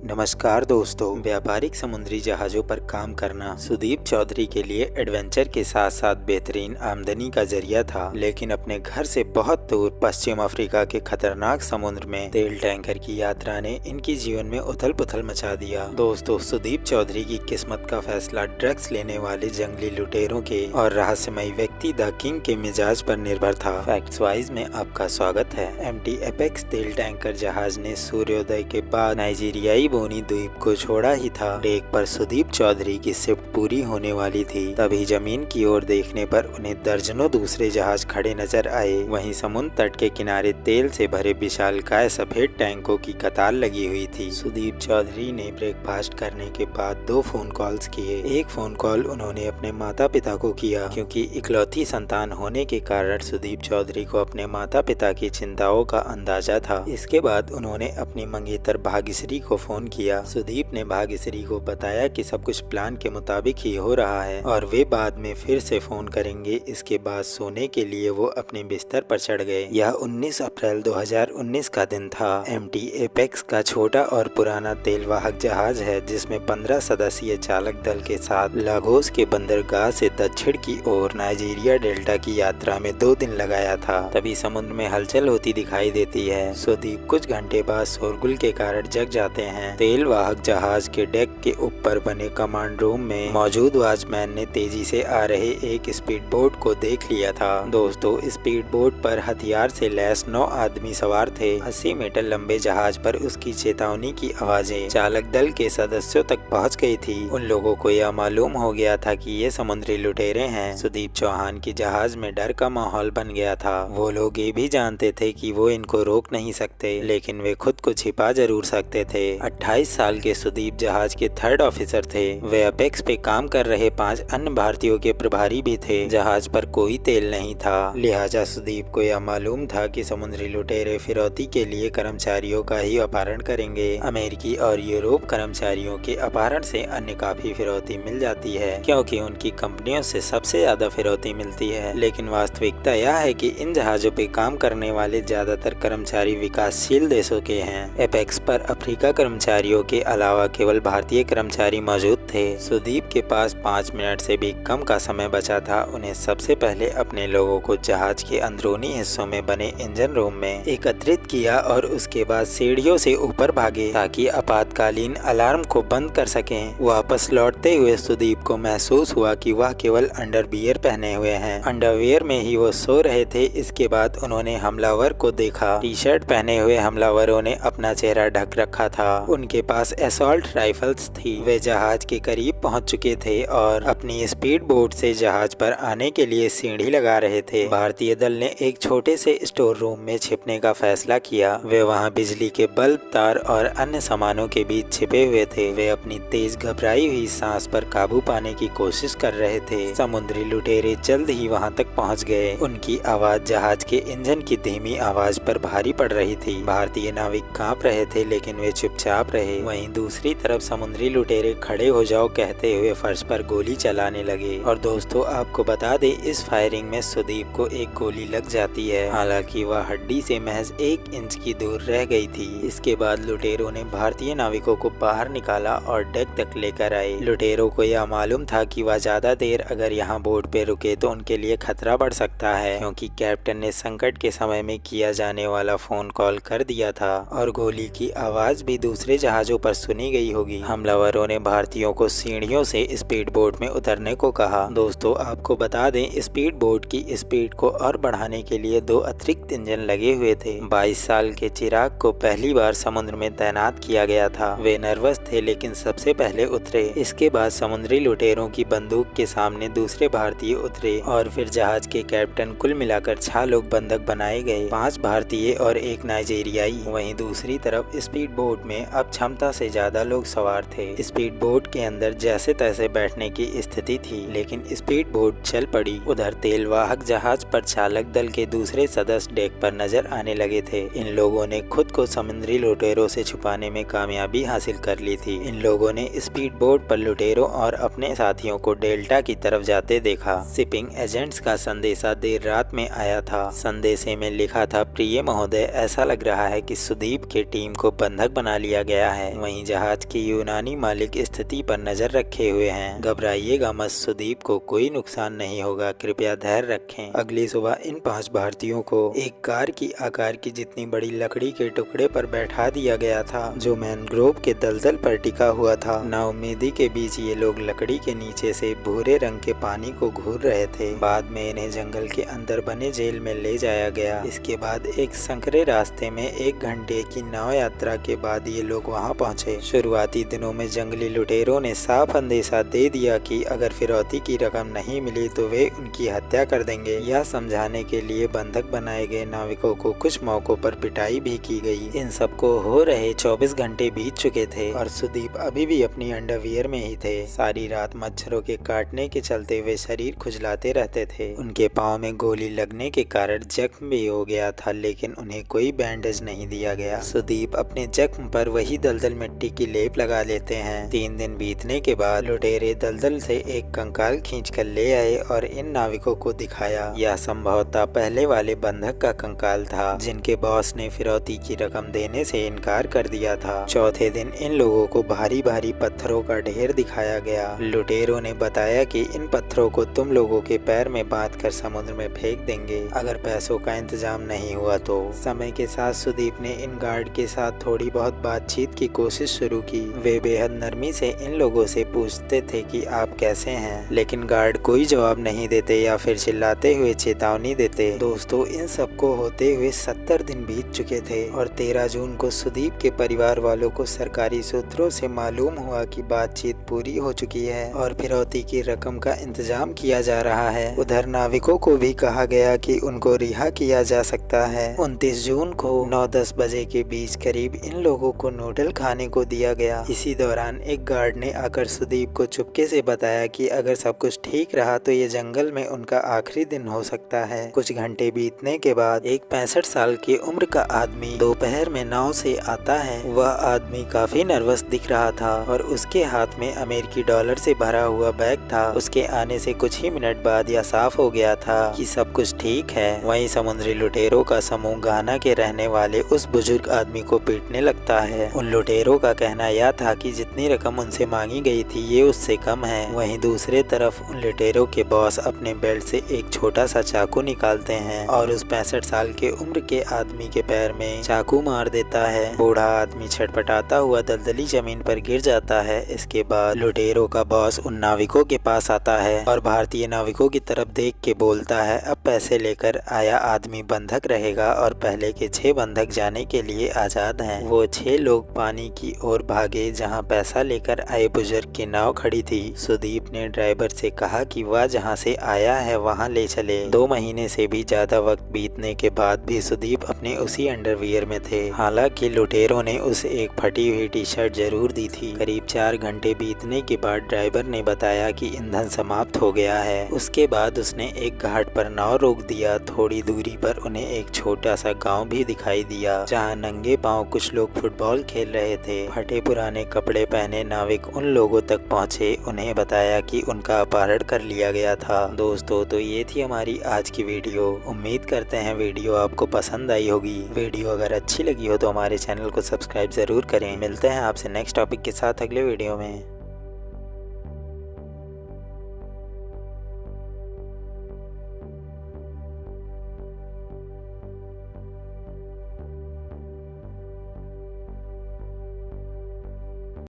नमस्कार दोस्तों। व्यापारिक समुद्री जहाज़ों पर काम करना सुदीप चौधरी के लिए एडवेंचर के साथ साथ बेहतरीन आमदनी का जरिया था, लेकिन अपने घर से बहुत दूर पश्चिम अफ्रीका के खतरनाक समुद्र में तेल टैंकर की यात्रा ने इनकी जीवन में उथल पुथल मचा दिया। दोस्तों, सुदीप चौधरी की किस्मत का फैसला ड्रग्स लेने वाले जंगली लुटेरों के और रहस्यमयी व्यक्ति द किंग के मिजाज पर निर्भर था। फैक्ट्स वाइज में आपका स्वागत है। एमटी एपेक्स तेल टैंकर जहाज ने सूर्योदय के बाद नाइजीरियाई बोनी द्वीप को छोड़ा ही था। डेक पर सुदीप चौधरी की शिफ्ट पूरी होने वाली थी, तभी जमीन की ओर देखने पर उन्हें दर्जनों दूसरे जहाज खड़े नजर आए। वहीं समुद्र तट के किनारे तेल से भरे विशालकाय सफेद टैंकों की कतार लगी हुई थी। सुदीप चौधरी ने ब्रेकफास्ट करने के बाद 2 फोन कॉल्स किए। एक फोन कॉल उन्होंने अपने माता पिता को किया, क्योंकि इकलौती संतान होने के कारण सुदीप चौधरी को अपने माता पिता की चिंताओं का अंदाजा था। इसके बाद उन्होंने अपनी मंगेतर भाग्यश्री को फोन किया। सुदीप ने भाग्यश्री को बताया कि सब कुछ प्लान के मुताबिक ही हो रहा है और वे बाद में फिर से फोन करेंगे। इसके बाद सोने के लिए वो अपने बिस्तर पर चढ़ गए। यह 19 अप्रैल 2019 का दिन था। एमटी एपेक्स का छोटा और पुराना तेल वाहक जहाज है, जिसमें 15 सदस्यीय चालक दल के साथ लागोस के बंदरगाह से दक्षिण की ओर नाइजीरिया डेल्टा की यात्रा में 2 दिन लगाया था। तभी समुद्र में हलचल होती दिखाई देती है। सुदीप कुछ घंटे बाद शोरगुल के कारण जग जाते हैं। तेल वाहक जहाज के डेक के ऊपर बने कमांड रूम में मौजूद वॉचमैन ने तेजी से आ रहे एक स्पीड बोट को देख लिया था। दोस्तों, स्पीड बोट पर हथियार से लैस 9 आदमी सवार थे। 80 मीटर लंबे जहाज पर उसकी चेतावनी की आवाजें चालक दल के सदस्यों तक पहुंच गई थी। उन लोगों को यह मालूम हो गया था कि ये समुद्री लुटेरे हैं। सुदीप चौहान की जहाज में डर का माहौल बन गया था। वो लोग ये भी जानते थे कि वो इनको रोक नहीं सकते, लेकिन वे खुद को छिपा जरूर सकते थे। 28 साल के सुदीप जहाज के 3rd ऑफिसर थे। वे अपेक्स पे काम कर रहे 5 अन्य भारतीयों के प्रभारी भी थे। जहाज पर कोई तेल नहीं था, लिहाजा सुदीप को यह मालूम था कि समुद्री लुटेरे फिरौती के लिए कर्मचारियों का ही अपहरण करेंगे। अमेरिकी और यूरोप कर्मचारियों के अपहरण से अन्य काफी फिरौती मिल जाती है, क्योंकि उनकी कंपनियों से सबसे ज्यादा फिरौती मिलती है। लेकिन वास्तविकता यह है कि इन जहाजों पे काम करने वाले ज्यादातर कर्मचारी विकासशील देशों के हैं। एपेक्स पर अफ्रीका कर्मचारियों के अलावा केवल भारतीय कर्मचारी मौजूद थे। सुदीप के पास 5 मिनट से भी कम का समय बचा था। उन्हें सबसे पहले अपने लोगों को जहाज के अंदरूनी हिस्सों में बने इंजन रूम में एकत्रित किया और उसके बाद सीढ़ियों से ऊपर भागे ताकि आपातकालीन अलार्म को बंद कर सकें। वापस लौटते हुए सुदीप को महसूस हुआ कि वह केवल अंडरवियर पहने हुए हैं। अंडरवियर में ही वो सो रहे थे। इसके बाद उन्होंने हमलावर को देखा। टी-शर्ट पहने हुए हमलावरों ने अपना चेहरा ढक रखा था। उनके पास असॉल्ट राइफल्स थी। वे जहाज के करीब पहुंच चुके थे और अपनी स्पीड बोट से जहाज पर आने के लिए सीढ़ी लगा रहे थे। भारतीय दल ने एक छोटे से स्टोर रूम में छिपने का फैसला किया। वे वहां बिजली के बल्ब, तार और अन्य सामानों के बीच छिपे हुए थे। वे अपनी तेज घबराई हुई सांस पर काबू पाने की कोशिश कर रहे थे। समुद्री लुटेरे जल्द ही वहां तक पहुंच गए। उनकी आवाज जहाज के इंजन की धीमी आवाज पर भारी पड़ रही थी। भारतीय नाविक कांप रहे थे, लेकिन वे चुपचाप रहे। वहीं दूसरी तरफ समुद्री लुटेरे खड़े हो जाओ कहते हुए फर्श पर गोली चलाने लगे। और दोस्तों, आपको बता दें, इस फायरिंग में सुदीप को एक गोली लग जाती है। हालांकि वह हड्डी से महज 1 इंच की दूर रह गई थी। इसके बाद लुटेरों ने भारतीय नाविकों को बाहर निकाला और डेक तक लेकर आए। लुटेरों को यह मालूम था कि वह ज्यादा देर अगर यहाँ बोट पे रुके तो उनके लिए खतरा बढ़ सकता है, क्योंकि कैप्टन ने संकट के समय में किया जाने वाला फोन कॉल कर दिया था और गोली की आवाज भी दूसरे जहाजों पर सुनी गई होगी। हमलावरों ने भारतीयों को सीढ़ियों से स्पीड बोट में उतरने को कहा। दोस्तों, आपको बता दें, स्पीड बोट की स्पीड को और बढ़ाने के लिए 2 अतिरिक्त इंजन लगे हुए थे। 22 साल के चिराग को पहली बार समुद्र में तैनात किया गया था। वे नर्वस थे, लेकिन सबसे पहले उतरे। इसके बाद समुद्री लुटेरों की बंदूक के सामने दूसरे भारतीय उतरे और फिर जहाज के कैप्टन, कुल मिलाकर 6 लोग बंधक बनाए गए, 5 भारतीय और 1 नाइजीरियाई। वहीं दूसरी तरफ स्पीड बोट में अब क्षमता से ज्यादा लोग सवार थे। स्पीड बोट के अंदर जैसे तैसे बैठने की स्थिति थी, लेकिन स्पीड बोट चल पड़ी। उधर तेल वाहक जहाज पर चालक दल के दूसरे सदस्य डेक पर नजर आने लगे थे। इन लोगों ने खुद को समुद्री लुटेरों से छुपाने में कामयाबी हासिल कर ली थी। इन लोगों ने स्पीड बोट पर लुटेरों और अपने साथियों को डेल्टा की तरफ जाते देखा। शिपिंग एजेंट्स का संदेशा देर रात में आया था। संदेशे में लिखा था, प्रिय महोदय, ऐसा लग रहा है कि सुदीप की टीम को बंधक बना लिया गया गया है। वहीं जहाज के यूनानी मालिक स्थिति पर नजर रखे हुए हैं। घबराइएगा मत, सुदीप को कोई नुकसान नहीं होगा, कृपया धैर्य रखें। अगली सुबह इन 5 भारतीयों को एक कार की आकार की जितनी बड़ी लकड़ी के टुकड़े पर बैठा दिया गया था, जो मैनग्रोव के दलदल पर टिका हुआ था। नाउम्मीदी के बीच ये लोग लकड़ी के नीचे से भूरे रंग के पानी को घूर रहे थे। बाद में इन्हें जंगल के अंदर बने जेल में ले जाया गया। इसके बाद एक संकरे रास्ते में 1 घंटे की नाव यात्रा के बाद ये लोग वहाँ पहुँचे। शुरुआती दिनों में जंगली लुटेरों ने साफ अंदेशा दे दिया कि अगर फिरौती की रकम नहीं मिली तो वे उनकी हत्या कर देंगे। यह समझाने के लिए बंधक बनाए गए नाविकों को कुछ मौकों पर पिटाई भी की गई। इन सबको हो रहे 24 घंटे बीत चुके थे और सुदीप अभी भी अपनी अंडरवियर में ही थे। सारी रात मच्छरों के काटने के चलते वे शरीर खुजलाते रहते थे। उनके पाँव में गोली लगने के कारण जख्म भी हो गया था, लेकिन उन्हें कोई बैंडेज नहीं दिया गया। सुदीप अपने जख्म पर वही दलदल मिट्टी की लेप लगा लेते हैं। 3 दिन बीतने के बाद लुटेरे दलदल से एक कंकाल खींच कर ले आए और इन नाविकों को दिखाया। यह संभवतः पहले वाले बंधक का कंकाल था, जिनके बॉस ने फिरौती की रकम देने से इनकार कर दिया था। चौथे दिन इन लोगों को भारी भारी पत्थरों का ढेर दिखाया गया। लुटेरों ने बताया कि इन पत्थरों को तुम लोगों के पैर में बांधकर समुद्र में फेंक देंगे अगर पैसों का इंतजाम नहीं हुआ तो। समय के साथ सुदीप ने इन गार्ड के साथ थोड़ी बहुत बातचीत की कोशिश शुरू की। वे बेहद नरमी से इन लोगों से पूछते थे कि आप कैसे हैं, लेकिन गार्ड कोई जवाब नहीं देते या फिर चिल्लाते हुए चेतावनी देते। दोस्तों, इन सबको होते हुए 70 दिन बीत चुके थे और 13 जून को सुदीप के परिवार वालों को सरकारी सूत्रों से मालूम हुआ कि बातचीत पूरी हो चुकी है और फिरौती की रकम का इंतजाम किया जा रहा है। उधर नाविकों को भी कहा गया कि उनको रिहा किया जा सकता है। 29 जून को 9-10 बजे के बीच करीब इन लोगों को नूडल खाने को दिया गया। इसी दौरान एक गार्ड ने आकर सुदीप को चुपके से बताया कि अगर सब कुछ ठीक रहा तो ये जंगल में उनका आखिरी दिन हो सकता है। कुछ घंटे बीतने के बाद एक 65 साल की उम्र का आदमी दोपहर में नाव से आता है। वह आदमी काफी नर्वस दिख रहा था और उसके हाथ में अमेरिकी डॉलर से भरा हुआ बैग था। उसके आने से कुछ ही मिनट बाद यह साफ हो गया था कि सब कुछ ठीक है। वहीं समुद्री लुटेरों का समूह घाना के रहने वाले उस बुजुर्ग आदमी को पीटने लगता है। उन लुटेरों का कहना यह था कि जितनी रकम उनसे मांगी गई थी ये उससे कम है। वहीं दूसरे तरफ उन लुटेरों के बॉस अपने बेल्ट से एक छोटा सा चाकू निकालते हैं और उस 65 साल के उम्र के आदमी के पैर में चाकू मार देता है। बूढ़ा आदमी छटपटाता हुआ दलदली जमीन पर गिर जाता है। इसके बाद लुटेरों का बॉस उन नाविकों के पास आता है और भारतीय नाविकों की तरफ देख के बोलता है, अब पैसे लेकर आया आदमी बंधक रहेगा और पहले के 6 बंधक जाने के लिए आजाद हैं। वो 6 लोग पानी की ओर भागे जहाँ पैसा लेकर आए बुजुर्ग की नाव खड़ी थी। सुदीप ने ड्राइवर से कहा कि वह जहाँ से आया है वहाँ ले चले। 2 महीने से भी ज्यादा वक्त बीतने के बाद भी सुदीप अपने उसी अंडरवियर में थे। हालांकि लुटेरों ने उसे एक फटी हुई टी-शर्ट जरूर दी थी। करीब 4 घंटे बीतने के बाद ड्राइवर ने बताया कि ईंधन समाप्त हो गया है। उसके बाद उसने एक घाट पर नाव रोक दिया। थोड़ी दूरी पर उन्हें एक छोटा सा गांव भी दिखाई दिया जहां नंगे पांव कुछ लोग फुटबॉल खेल रहे थे। फटे पुराने कपड़े पहने नाविक उन लोगों तक पहुंचे। उन्हें बताया कि उनका अपहरण कर लिया गया था। दोस्तों, तो ये थी हमारी आज की वीडियो। उम्मीद करते हैं वीडियो आपको पसंद आई होगी। वीडियो अगर अच्छी लगी हो तो हमारे चैनल को सब्सक्राइब जरूर करें। मिलते हैं आपसे नेक्स्ट टॉपिक के साथ अगले वीडियो में।